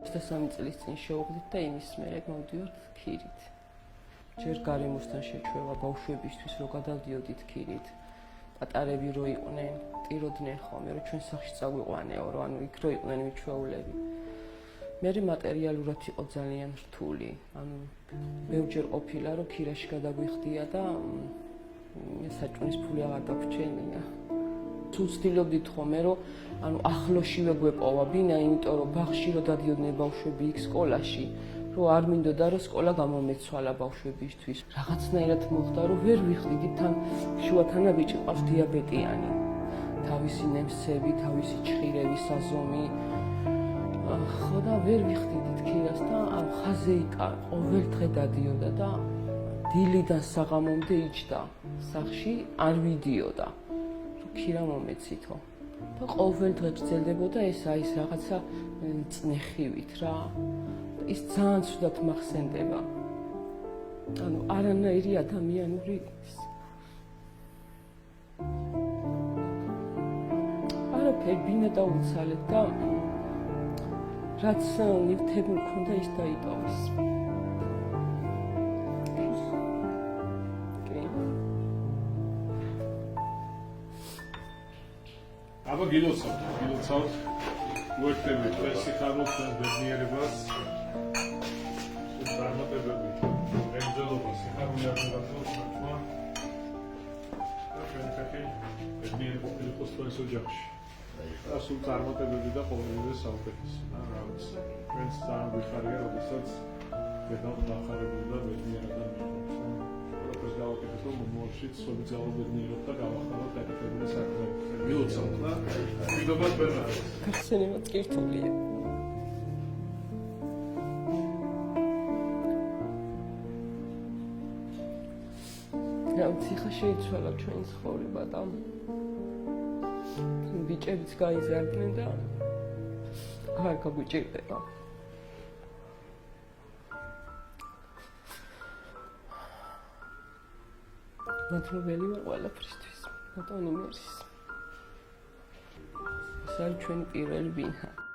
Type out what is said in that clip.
23 წლის წინ შევხვდით და იმის მერე მოვდივართ ქირით. ჯერ გარემოსთან შეჩვევა ბავშვებისთვის რო გადავდიოდით ქირით. პატარები რო იყვნენ, ტიროდნენ ხოლმე, რომ ჩვენ სახლში წაგვიყვანეო, რომ ანუ იქ რო იყვნენ მიჩვეულები. მე მატერიალურად იყო ძალიან რთული. ანუ ბევრჯერ ყოფილა, რომ ქირაში გადაგვიხდია და საჭმლის ფული აღარ დაგვრჩენია. თუ ვცდილობდით ხოლმე, რომ ანუ ახლოშივე გვეპოვა ბინა, იმიტომ რომ ბაღში რო დადიოდნენ ბავშვები იქ სკოლაში, რომ არ მინდოდა რომ სკოლა გამომეცვალა ბავშვებისთვის. რაღაცნაირად მოხდა, რომ ვერ ვიხდით თან შუათანაბიჭი ყავს დიაბეტიანი. თავისი ნემსები, თავისი ჩხირები, საზომი. ხო და ვერ ვიხდით ქირას და ხაზე იკარ, ყოველ დღე დადიოდა და დილიდან საღამომდე იჯდა. სახში არ ვიდიოდა. რომ ქირა მომეცითო. და ყოველ დღე გრძელდებოდა ეს რაღაცა წნეხივით რა. ის ძალიან ცუდად მახსენდება. ანუ არანაირი ადამიანური არაფერი ბინა დაუცალეთ და რაც ნივთები მქონდა ის დაიტოვეს. აბა გილოცავთ უერთდებით სიხარულს და ბედნიერებას წარმატებები მეგზელობა სიხარული აღდგენას ნაცვა და ჩვენთაი ბედნიერება იყოს თქვენს ოჯახში და სულ წარმატებები და ყოველივე საუკეთესო და რაღაც ჩვენს ძალიან გვიხარია როდესაც ბედნიერება დახარებულ და ბედნიერება ეს გავაკეთეთ რომ მომავალშიც სოციალურ ბედნიერებას და გავახალოთ დაკეთებული საქმეები. გილოცავთ და მშვიდობას ბერნარს. გახსენებაც კირთულია. ციხე შეიცვალა ჩვენი ცხოვრება და ბიჭებიც გაიზარდნენ და არ გაგვიჭირდება. მადლობელი ვარ ყველაფრისთვის, ბატონი მერის. ეს არის ჩვენი პირველი ბინა.